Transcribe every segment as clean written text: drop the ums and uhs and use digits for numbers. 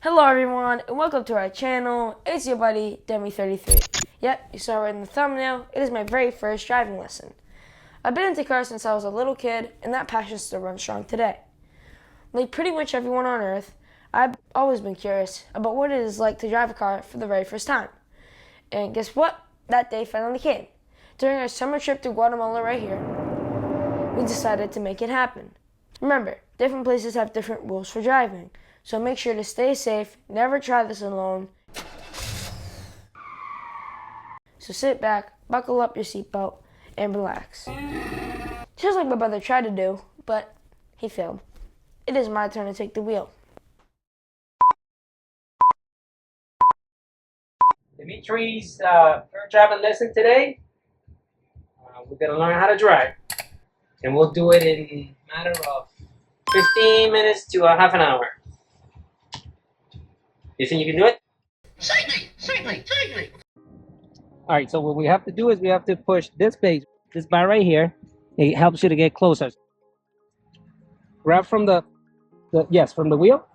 Hello everyone and welcome to our channel. It's your buddy Demi33. Yep, you saw right in the thumbnail, it is my very first driving lesson. I've been into cars since I was a little kid and that passion still runs strong today. Like pretty much everyone on earth, I've always been curious about what it is like to drive a car for the very first time. And guess what? That day finally came. During our summer trip to Guatemala right here, we decided to make it happen. Remember, different places have different rules for driving. So make sure to stay safe, never try this alone. So sit back, buckle up your seatbelt, and relax. Just like my brother tried to do, but he failed. It is my turn to take the wheel. Dimitri's first driving lesson today. We're gonna learn how to drive, and we'll do it in a matter of 15 minutes to a half an hour. You think you can do it? Certainly. All right, so what we have to do is we have to push this base, this bar right here. It helps you to get closer. Grab from from the wheel.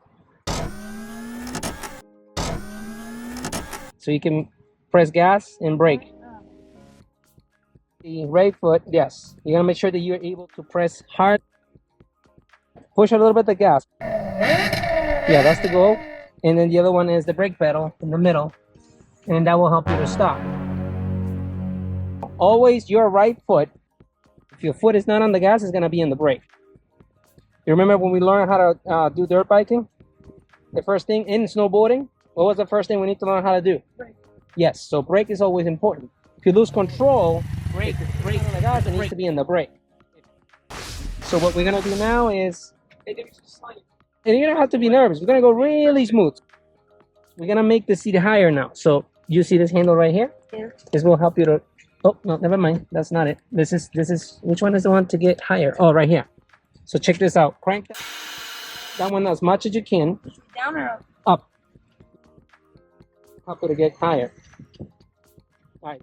So you can press gas and brake. The right foot, yes. You're gonna make sure that you're able to press hard. Push a little bit the gas. Yeah, that's the goal. And then the other one is the brake pedal in the middle, and that will help you to stop. Always your right foot, if your foot is not on the gas, is gonna be in the brake. You remember when we learned how to do dirt biking? The first thing in snowboarding, what was the first thing we need to learn how to do? Brake. Yes, so brake is always important. If you lose control, brake on the gas, it needs to be in the brake. So what we're gonna do now is, and you don't have to be nervous. We're gonna go really smooth. We're gonna make the seat higher now. So you see this handle right here? Yeah. This will help you to. Oh no, never mind. That's not it. This is. Which one is the one to get higher? Oh, right here. So check this out. Crank that one as much as you can. Down or up? Up. Help it to get higher. All right.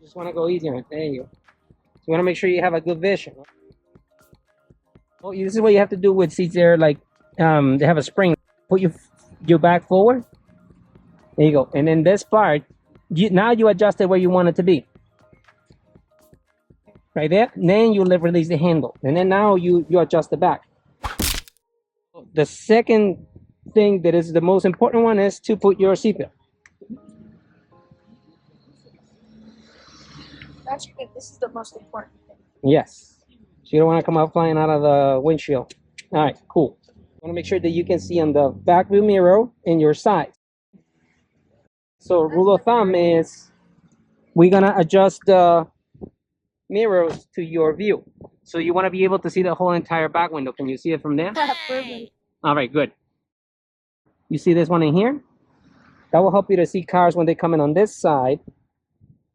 Just want to go easier. There you go. You want to make sure you have a good vision. Oh, this is what you have to do with seats there, like they have a spring. Put your back forward. There you go. And then this part, now you adjust it where you want it to be. Right there. And then you release the handle. And then now you adjust the back. The second thing that is the most important one is to put your seatbelt. That's good. This is the most important thing. Yes. So you don't want to come out flying out of the windshield. All right, cool. You want to make sure that you can see on the back view mirror in your side. So rule of thumb is we're going to adjust the mirrors to your view. So you want to be able to see the whole entire back window. Can you see it from there? All right, good. You see this one in here? That will help you to see cars when they come in on this side.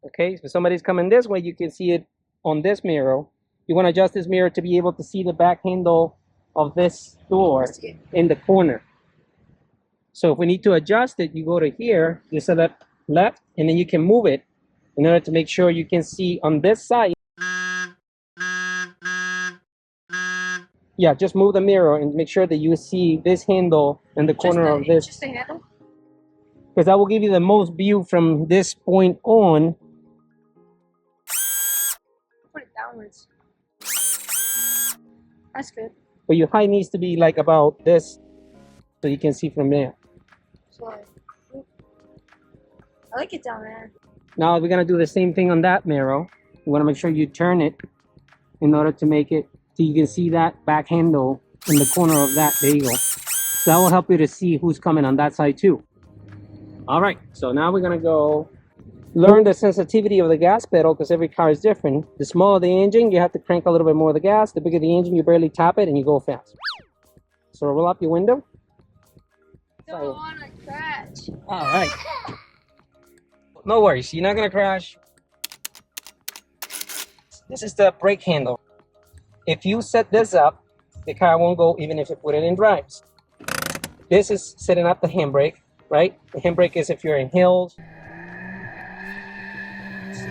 Okay, if somebody's coming this way, you can see it on this mirror. You want to adjust this mirror to be able to see the back handle of this door in the corner. So if we need to adjust it, you go to here, you select left, and then you can move it in order to make sure you can see on this side. Yeah, just move the mirror and make sure that you see this handle in the corner of this. Just the handle? Because that will give you the most view from this point on. Put it downwards. That's good. But your height needs to be like about this, so you can see from there. So, I like it down there. Now we're gonna do the same thing on that mirror. You want to make sure you turn it in order to make it so you can see that back handle in the corner of that. There you go. So that will help you to see who's coming on that side too. All right. So now we're gonna go learn the sensitivity of the gas pedal because every car is different. The smaller the engine, you have to crank a little bit more of the gas. The bigger the engine, you barely tap it and you go fast. So roll up your window. Don't want to crash. All right. No worries. You're not going to crash. This is the brake handle. If you set this up, the car won't go even if you put it in drives. This is setting up the handbrake, right? The handbrake is if you're in hills.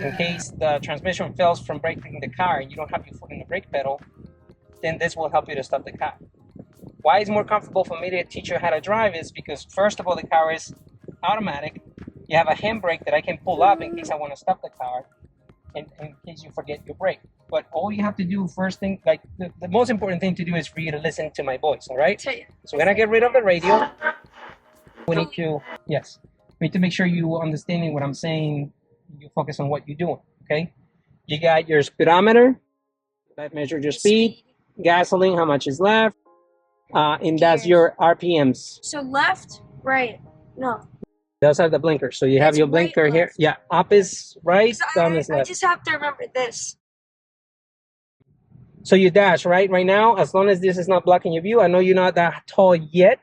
In case the transmission fails from braking the car and you don't have your foot in the brake pedal, then this will help you to stop the car. Why it's more comfortable for me to teach you how to drive is because, first of all, the car is automatic. You have a handbrake that I can pull up in case I want to stop the car, and in case you forget your brake. But all you have to do first thing, like the most important thing to do is for you to listen to my voice, all right? So we're gonna get rid of the radio. We need to, yes, we need to make sure you understanding what I'm saying. You focus on what you're doing, okay? You got your speedometer, that measures your speed, gasoline, how much is left, and that's your RPMs. So left, right, no. Those are the blinkers. So you have It's your right, blinker here. left. Yeah, up is right, down is I left. just have to remember this. So you dash, right? Right now, as long as this is not blocking your view, I know you're not that tall yet.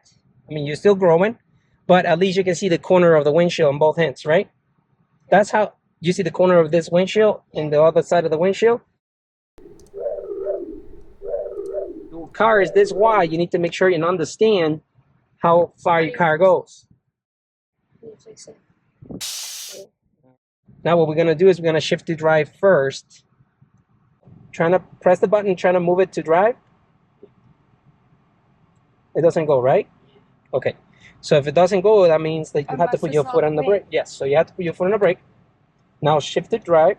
I mean, you're still growing, but at least you can see the corner of the windshield on both hands, right? That's how you see the corner of this windshield and the other side of the windshield. Your car is this wide. You need to make sure you understand how far your car goes. Now what we're going to do is we're going to shift to drive first. Trying to press the button, trying to move it to drive. It doesn't go, right? Okay. So if it doesn't go, that means that you have to put your foot on the brake. Yes, so you have to put your foot on the brake. Now shift to drive.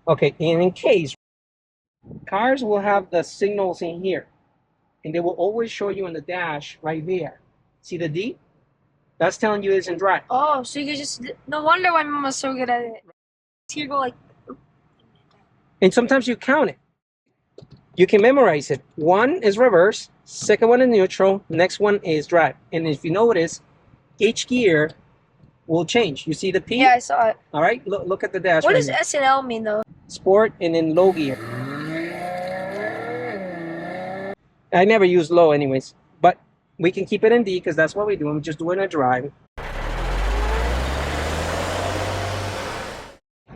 Okay, and in case, cars will have the signals in here. And they will always show you on the dash right there. See the D? That's telling you it's in drive. Oh, so you can just, no wonder why Mama's so good at it. Here go like. And sometimes you count it. You can memorize it. One is reverse, second one is neutral, next one is drive. And if you notice, each gear will change. You see the P? Yeah, I saw it. All right, look at the dash. What right does now. S and L mean though? Sport and then low gear. I never use low anyways, but we can keep it in D because that's what we do. I'm just doing a drive.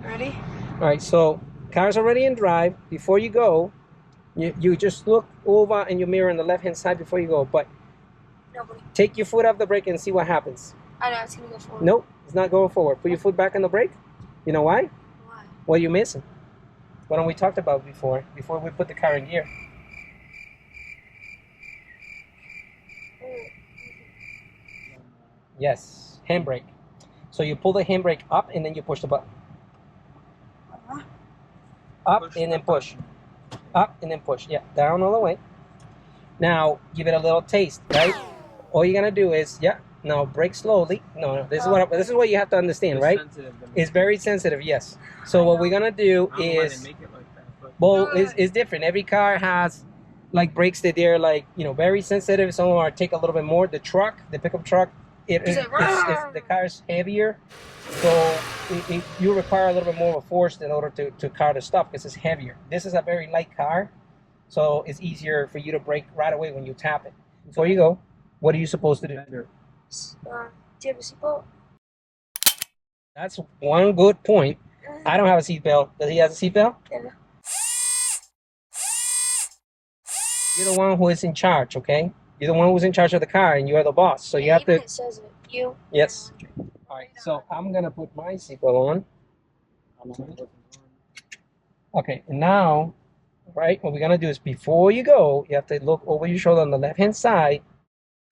Ready? All right, so car's already in drive. Before you go, you just look over in your mirror on the left-hand side before you go, but Nobody. take your foot off the brake and see what happens. I know, it's gonna go forward. Nope, it's not going forward. Put your foot back on the brake. You know why? Why? What are you missing? What we talked about before we put the car in gear. Yes, handbrake. So you pull the handbrake up and then you push the button. Up and then push. Up and then push. Yeah, down all the way. Now give it a little taste, right? All you're gonna do is, yeah. Now brake slowly. No, this is what you have to understand, right? It's very sensitive, yes. So what we're gonna do is, well, it's different. Every car has like brakes that they're like, very sensitive. Some of them are take a little bit more. The pickup truck, the car is heavier, so you require a little bit more of a force in order to car to stop because it's heavier. This is a very light car, so it's easier for you to brake right away when you tap it. Before you go, what are you supposed to do? Do you have a seatbelt? That's one good point. I don't have a seatbelt. Does he have a seatbelt? Yeah. You're the one who is in charge, okay? You're the one who's in charge of the car, and you are the boss. So you have to. It says it. You. Yes. All right. So I'm gonna put my seatbelt on. Okay. And now, right? What we're gonna do is before you go, you have to look over your shoulder on the left-hand side.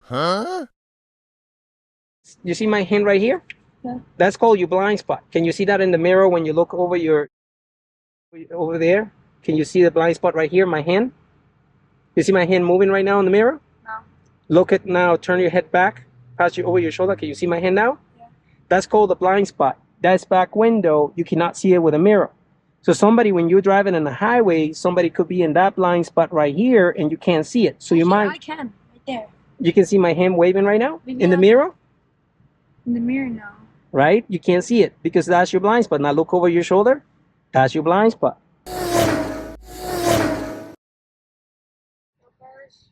Huh? You see my hand right here? Yeah. That's called your blind spot. Can you see that in the mirror when you look over over there? Can you see the blind spot right here, my hand? You see my hand moving right now in the mirror? No. Look at now, turn your head back, pass you over your shoulder. Can you see my hand now? Yeah. That's called the blind spot. That's back window. You cannot see it with a mirror. So somebody, when you're driving on the highway, somebody could be in that blind spot right here and you can't see it. So you might. I can, right there. You can see my hand waving right now in the Yeah. mirror? In the mirror now. Right? You can't see it because that's your blind spot. Now look over your shoulder. That's your blind spot.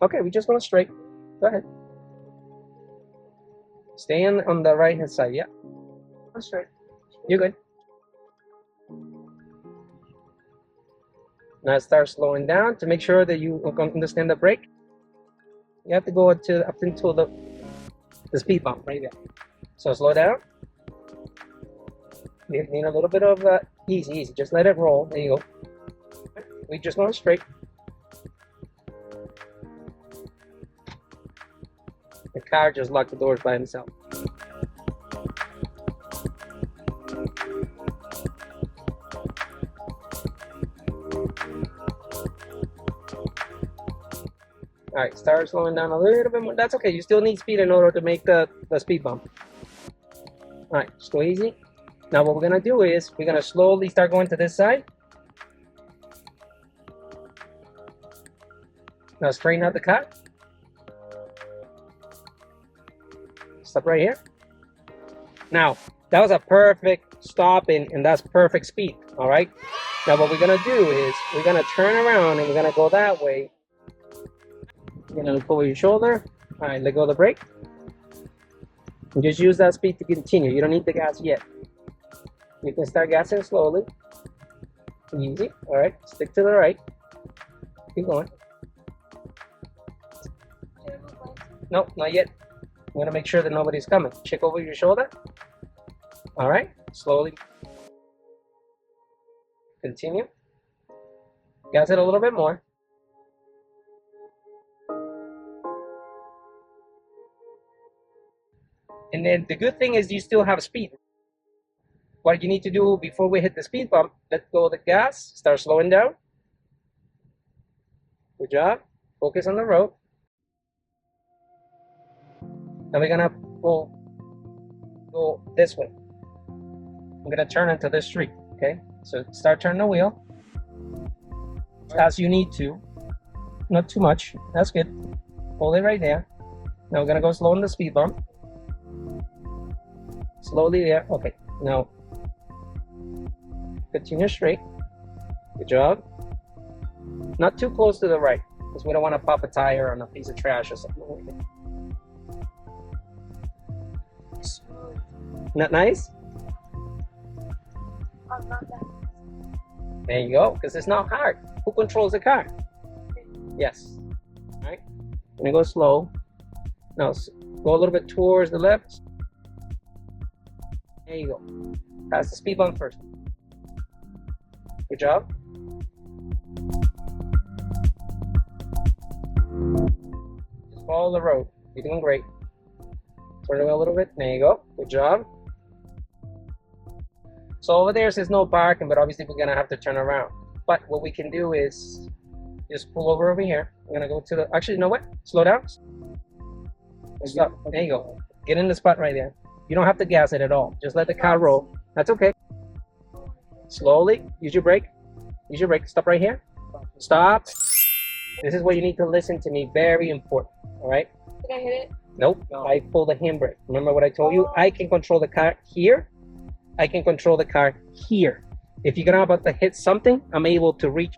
Okay, we just going straight. Go ahead. Stay on the right hand side. Yeah. Go straight. You're good. Now start slowing down to make sure that you understand the brake. You have to go up until the speed bump right there. So slow down. You need a little bit of easy. Just let it roll. There you go. We just going straight. The car just locked the doors by himself. All right, start slowing down a little bit more. That's okay. You still need speed in order to make the speed bump. All right, just go easy. Now what we're gonna do is we're gonna slowly start going to this side. Now straighten out the car. Stop right here. Now that was a perfect stopping, and that's perfect speed. All right. Now what we're gonna do is we're gonna turn around and we're gonna go that way. You're gonna look over your shoulder. All right, let go of the brake. And just use that speed to continue. You don't need the gas yet. You can start gassing slowly. Easy. All right, stick to the right. Keep going. No, not yet. I'm gonna make sure that nobody's coming. Check over your shoulder. All right, slowly. Continue. Gas it a little bit more. And then the good thing is you still have speed. What you need to do before we hit the speed bump, let go of the gas, start slowing down. Good job. Focus on the road. Now we're gonna go this way. I'm gonna turn into this street, okay? So start turning the wheel as you need to. Not too much. That's good. Hold it right there. Now we're gonna go slow on the speed bump. Slowly there. Okay. Now continue straight. Good job. Not too close to the right, because we don't want to pop a tire on a piece of trash or something like that. Not nice? Not that. There you go, because it's not hard. Who controls the car? Yes. All right. I'm gonna go slow. Now go a little bit towards the left. There you go. Pass the speed bump first. Good job. Just follow the road. You're doing great. Turn it a little bit. There you go. Good job. So over there says no parking, but obviously we're gonna have to turn around. But what we can do is just pull over here. We're gonna go to the. Actually, you know what? Slow down. Stop. There you go. Get in the spot right there. You don't have to gas it at all. Just let the car roll. That's okay. Slowly. Use your brake. Use your brake. Stop right here. Stop. This is where you need to listen to me. Very important. All right. Did I hit it? Nope. No. I pull the handbrake. Remember what I told you? I can control the car here. I can control the car here. If you're about to hit something, I'm able to reach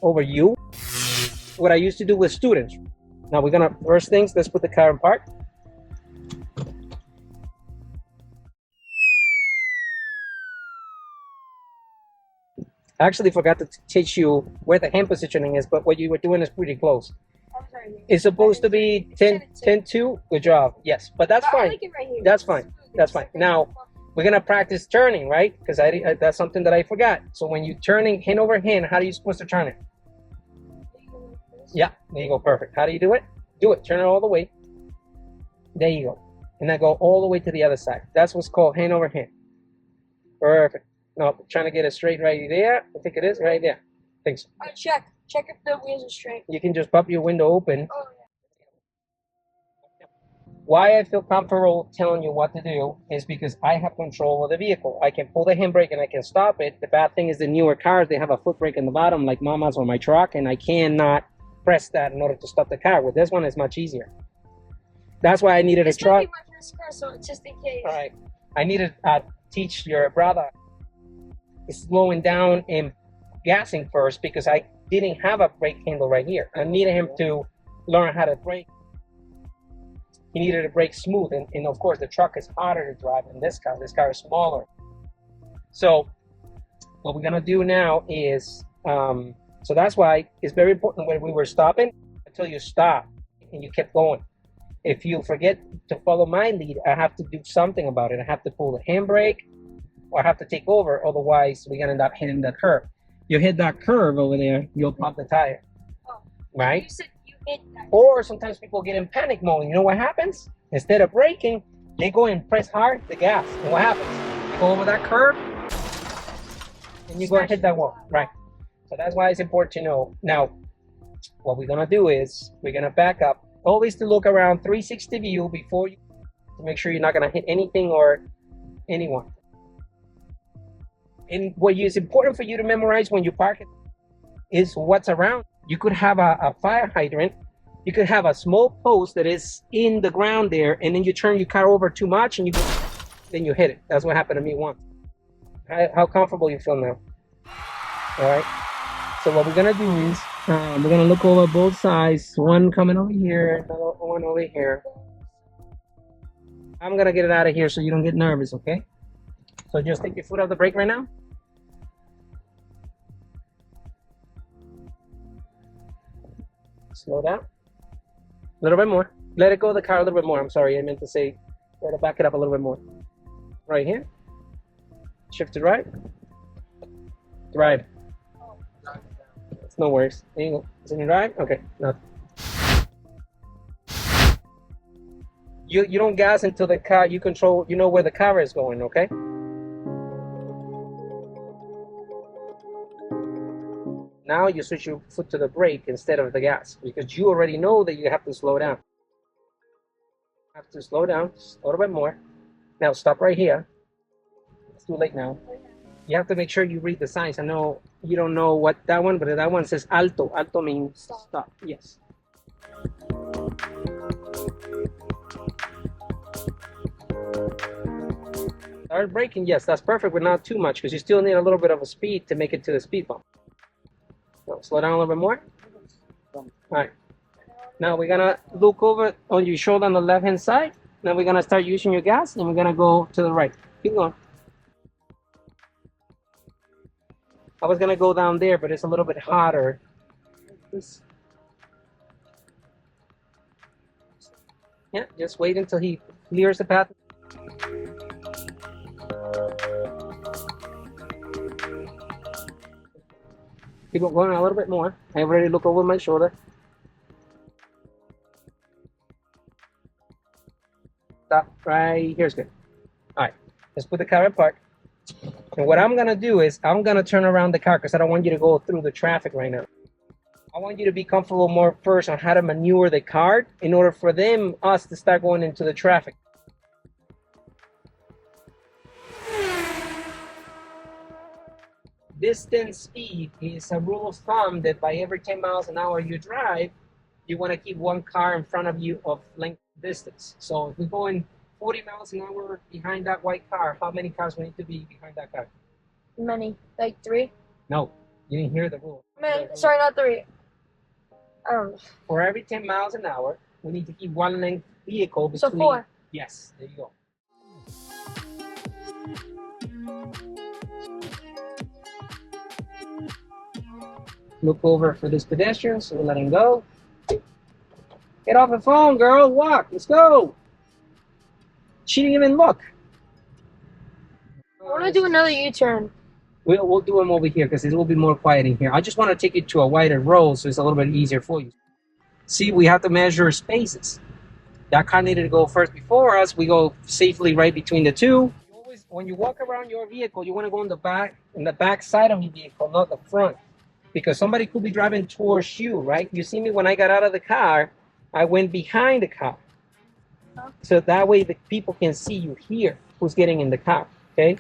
over you. What I used to do with students. Now we're gonna, first things, let's put the car in park. I actually forgot to teach you where the hand positioning is, but what you were doing is pretty close. I'm sorry. It's supposed to be 10-2. Good job. Yes, but that's fine. I like it right here. That's fine. That's fine. Now, we're gonna practice turning, right? Because that's something that I forgot. So when you're turning hand over hand, how are you supposed to turn it? Yeah, there you go. Perfect. How do you do it? Do it. Turn it all the way. There you go. And then go all the way to the other side. That's what's called hand over hand. Perfect. No, trying to get it straight right there. I think it is right there. Thanks. Check. Check if the wheels are straight. You can just pop your window open. Oh, yeah. Why I feel comfortable telling you what to do is because I have control of the vehicle. I can pull the handbrake and I can stop it. The bad thing is the newer cars, they have a foot brake in the bottom like Mama's or my truck, and I cannot press that in order to stop the car. With this one, it's much easier. That's why I needed a truck. It's my first car, so it's just in case. All right. I needed to teach your brother slowing down and gassing first because I didn't have a brake handle right here. I needed him to learn how to brake. He needed to brake smooth, and of course the truck is harder to drive than this car. This car is smaller. So what we're gonna do now is, so that's why it's very important when we were stopping until you stop and you kept going. If you forget to follow my lead, I have to do something about it. I have to pull the handbrake or I have to take over, otherwise we're gonna end up hitting that curve. You hit that curve over there, you'll pop the tire. Oh. Right? You said you Or sometimes people get in panic mode. You know what happens? Instead of braking, they go and press hard the gas. And what happens? You go over that curb and you go and hit that wall. Right. So that's why it's important to know. Now, what we're gonna do is we're gonna back up. Always to look around 360 view before you, to make sure you're not gonna hit anything or anyone. And what is important for you to memorize when you park it is what's around. You could have a fire hydrant. You could have a small post that is in the ground there, and then you turn your car over too much and then you hit it. That's what happened to me once. How comfortable you feel now? All right. So what we're gonna do is we're gonna look over both sides. One coming over here, another one over here. I'm gonna get it out of here so you don't get nervous, okay? So just take your foot off the brake right now. Slow down. A little bit more. Let it go of the car a little bit more. I'm sorry, I meant to say, try to back it up a little bit more. Right here. Shift to right. Drive. It's no worries. There you go. Is it in drive? Okay. No. You don't gas until the car, you know where the car is going, okay? Now you switch your foot to the brake instead of the gas because you already know that you have to slow down. Have to slow down a little bit more. Now stop right here. It's too late now. You have to make sure you read the signs. I know you don't know what that one, but that one says alto. Alto means stop. Yes. Start braking. Yes, that's perfect, but not too much because you still need a little bit of a speed to make it to the speed bump. So slow down a little bit more. All right. Now we're gonna look over on your shoulder on the left hand side. Now we're gonna start using your gas and we're gonna go to the right. Keep going. I was gonna go down there, but it's a little bit hotter. Yeah, just wait until he clears the path. Keep going a little bit more. I already look over my shoulder. Stop right here's good. All right, let's put the car in park. And what I'm gonna do is I'm gonna turn around the car because I don't want you to go through the traffic right now. I want you to be comfortable more first on how to maneuver the car in order for us to start going into the traffic. Distance speed is a rule of thumb that by every 10 miles an hour you drive, you want to keep one car in front of you of length distance. So if we're going 40 miles an hour behind that white car, how many cars we need to be behind that car? Many, like 3. No, you didn't hear the rule. Sorry, not 3. I don't know. For every 10 miles an hour, we need to keep one length vehicle between. So 4. Yes, there you go. Look over for this pedestrian, so we'll let him go. Get off the phone, girl. Walk. Let's go. She didn't even look. I want to do another U-turn. We'll do them over here because it will be more quiet in here. I just want to take you to a wider road so it's a little bit easier for you. See, we have to measure spaces. That car needed to go first before us. We go safely right between the two. When you walk around your vehicle, you want to go in the back side of your vehicle, not the front. Because somebody could be driving towards you, right? You see me when I got out of the car, I went behind the car. So that way the people can see you here, who's getting in the car, okay?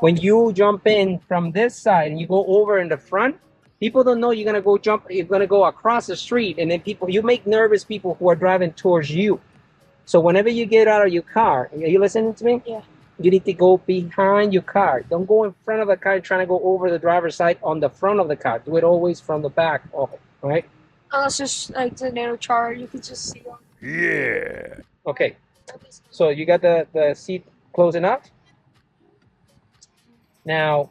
When you jump in from this side and you go over in the front, people don't know you're gonna go across the street, and then you make nervous people who are driving towards you. So whenever you get out of your car, are you listening to me? Yeah. You need to go behind your car. Don't go in front of the car trying to go over the driver's side on the front of the car. Do it always from the back of it, all right? Unless just like the nano char, you can just see them. Yeah. Okay. So you got the seat closing up? Now,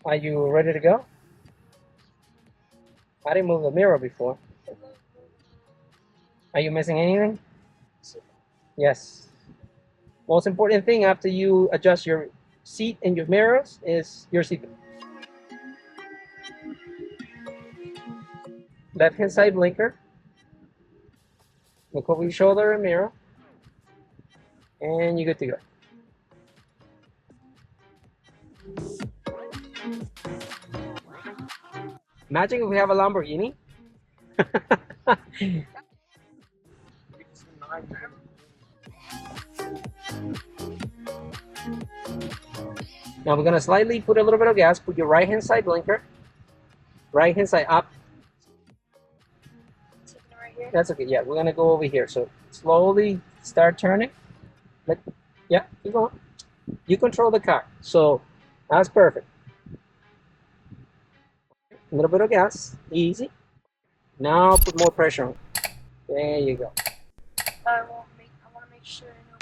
are you ready to go? I didn't move the mirror before. Are you missing anything? Yes. Most important thing after you adjust your seat and your mirrors is your seat. Left hand side blinker. Look over your shoulder and mirror. And you're good to go. Imagine if we have a Lamborghini. Now we're gonna slightly put a little bit of gas. Put your right hand side blinker. Right hand side up. Right here. That's okay. Yeah, we're gonna go over here. So slowly start turning. Yeah, keep going. You control the car. So that's perfect. A little bit of gas. Easy. Now put more pressure on. There you go. I want to make sure I know.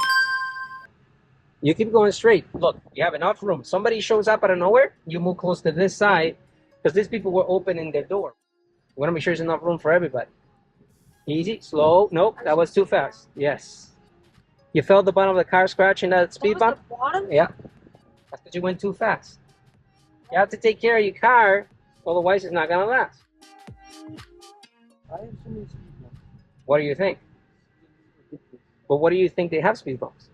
You keep going straight. Look, you have enough room. Somebody shows up out of nowhere, you move close to this side because these people were opening their door. We want to make sure there's enough room for everybody. Easy, slow. Nope, that was too fast. Yes. You felt the bottom of the car scratching that speed bump? The bottom? Yeah. That's because you went too fast. You have to take care of your car, otherwise it's not going to last. What do you think? But what do you think they have speed bumps?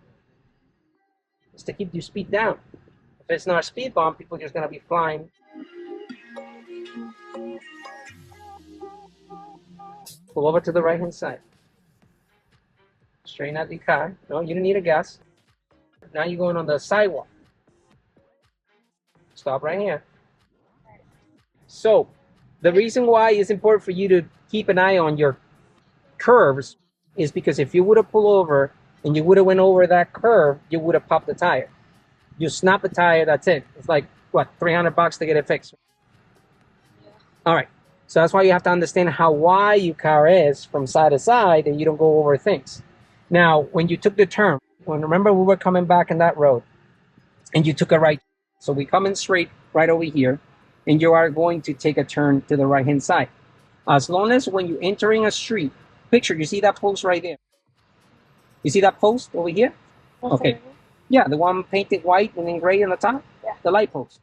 It's to keep your speed down. If it's not a speed bump, people are just going to be flying. Pull over to the right hand side. Straighten out the car. No, you don't need a gas. Now you're going on the sidewalk. Stop right here. So, the reason why it's important for you to keep an eye on your curves is because if you would have pulled over and you would have went over that curve, you would have popped the tire. You snap the tire, that's it. It's like, what, $300 to get it fixed? Yeah. All right. So that's why you have to understand how wide your car is from side to side and you don't go over things. Now, when you took the turn, remember we were coming back in that road and you took a right. So we come in straight right over here and you are going to take a turn to the right-hand side. As long as when you're entering a street, picture, you see that post right there? You see that post over here? Okay. Yeah, the one painted white and then gray on the top? Yeah. The light post.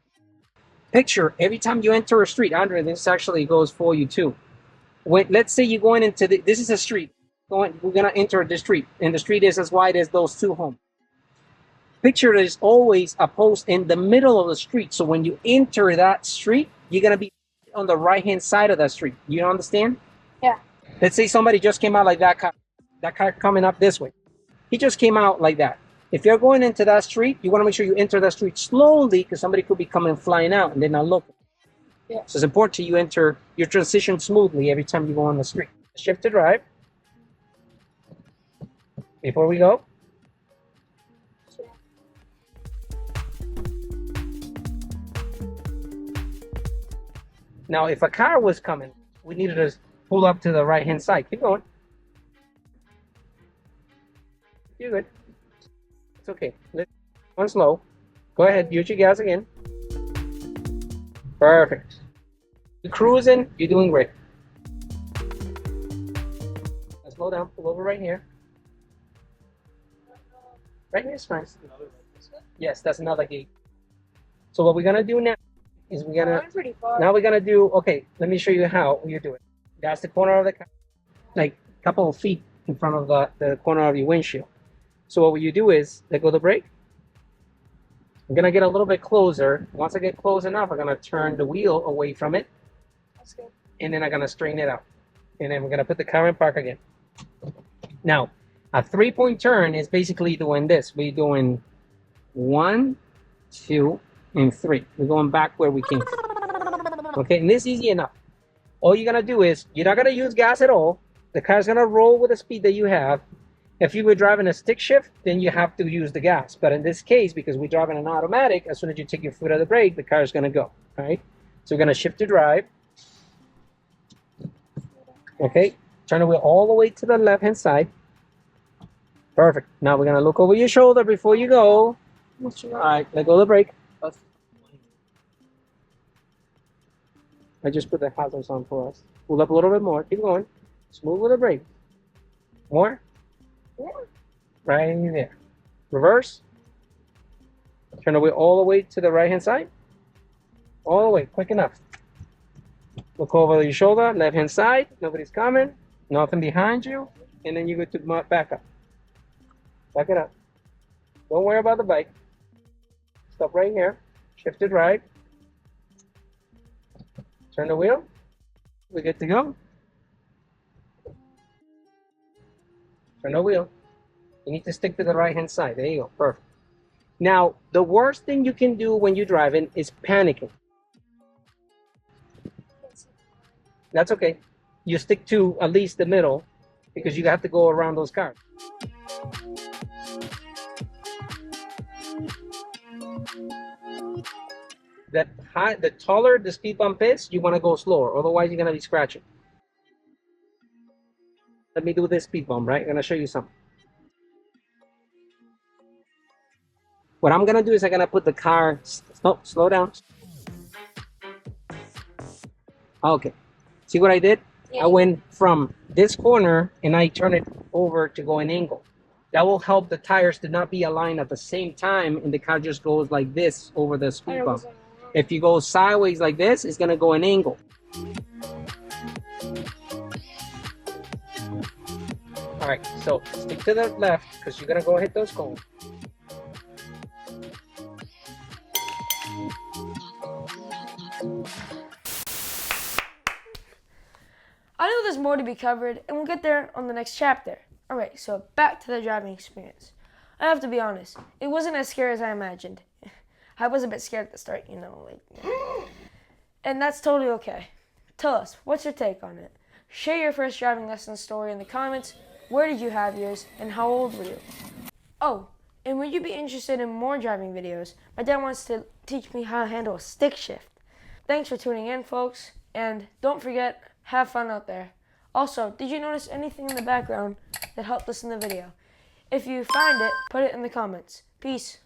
Picture, every time you enter a street, Andre, this actually goes for you too. Let's say you're going into this is a street. We're going to enter the street, and the street is as wide as those two homes. Picture, there's always a post in the middle of the street. So when you enter that street, you're going to be on the right-hand side of that street. You understand? Yeah. Let's say somebody just came out like that car coming up this way. He just came out like that. If you're going into that street, you want to make sure you enter that street slowly because somebody could be coming flying out and they're not looking. Yeah. So it's important to you enter your transition smoothly every time you go on the street. Shift to drive. Before we go. Now, if a car was coming, we needed to pull up to the right-hand side. Keep going. You're good. It's okay. Let's go slow. Go ahead. Use your gas again. Perfect. You're cruising. You're doing great. Let's slow down. Pull over right here. Right here is fine. Yes, that's another gate. So what we're gonna do now is we're gonna. I'm pretty far. Now we're gonna do. Okay, let me show you how you do it. That's the corner of the car, like a couple of feet in front of the corner of your windshield. So what you do is let go of the brake. I'm gonna get a little bit closer. Once I get close enough, I'm gonna turn the wheel away from it. That's good. And then I'm gonna straighten it out. And then we're gonna put the car in park again. Now, a 3-point turn is basically doing this. We're doing 1, 2, and 3. We're going back where we came from. Okay, and this is easy enough. All you're gonna do is you're not gonna use gas at all. The car's gonna roll with the speed that you have. If you were driving a stick shift, then you have to use the gas. But in this case, because we're driving an automatic, as soon as you take your foot out of the brake, the car is gonna go. Right? So we're gonna shift to drive. Okay, turn the wheel all the way to the left-hand side. Perfect. Now we're gonna look over your shoulder before you go. All right, let go of the brake. I just put the hazards on for us. Pull up a little bit more. Keep going. Smooth with the brake. More. Right there. Reverse. Turn the wheel all the way to the right-hand side. All the way. Quick enough. Look over your shoulder. Left-hand side. Nobody's coming. Nothing behind you. and then you go to back up. Back it up. Don't worry about the bike. Stop right here. Shift it right. Turn the wheel. We're good to go. Turn the wheel. You need to stick to the right hand side. There you go. Perfect. Now, the worst thing you can do when you're driving is panicking. That's okay. You stick to at least the middle because you have to go around those cars. The taller the speed bump is, you want to go slower. Otherwise, you're going to be scratching. Let me do this speed bump, right? I'm going to show you something. What I'm going to do is I'm going to put the car... slow down. Okay. See what I did? Yeah. I went from this corner and I turn it over to go an angle. That will help the tires to not be aligned at the same time and the car just goes like this over the speed bump. If you go sideways like this, it's going to go an angle. All right, so stick to the left because you're going to go hit those cones. I know there's more to be covered, and we'll get there on the next chapter. Alright, so back to the driving experience. I have to be honest, it wasn't as scary as I imagined. I was a bit scared at the start, you know, and that's totally okay. Tell us, what's your take on it? Share your first driving lesson story in the comments. Where did you have yours, and how old were you? Oh, and would you be interested in more driving videos? My dad wants to teach me how to handle a stick shift. Thanks for tuning in, folks, and don't forget, have fun out there. Also, did you notice anything in the background that helped us in the video? If you find it, put it in the comments. Peace.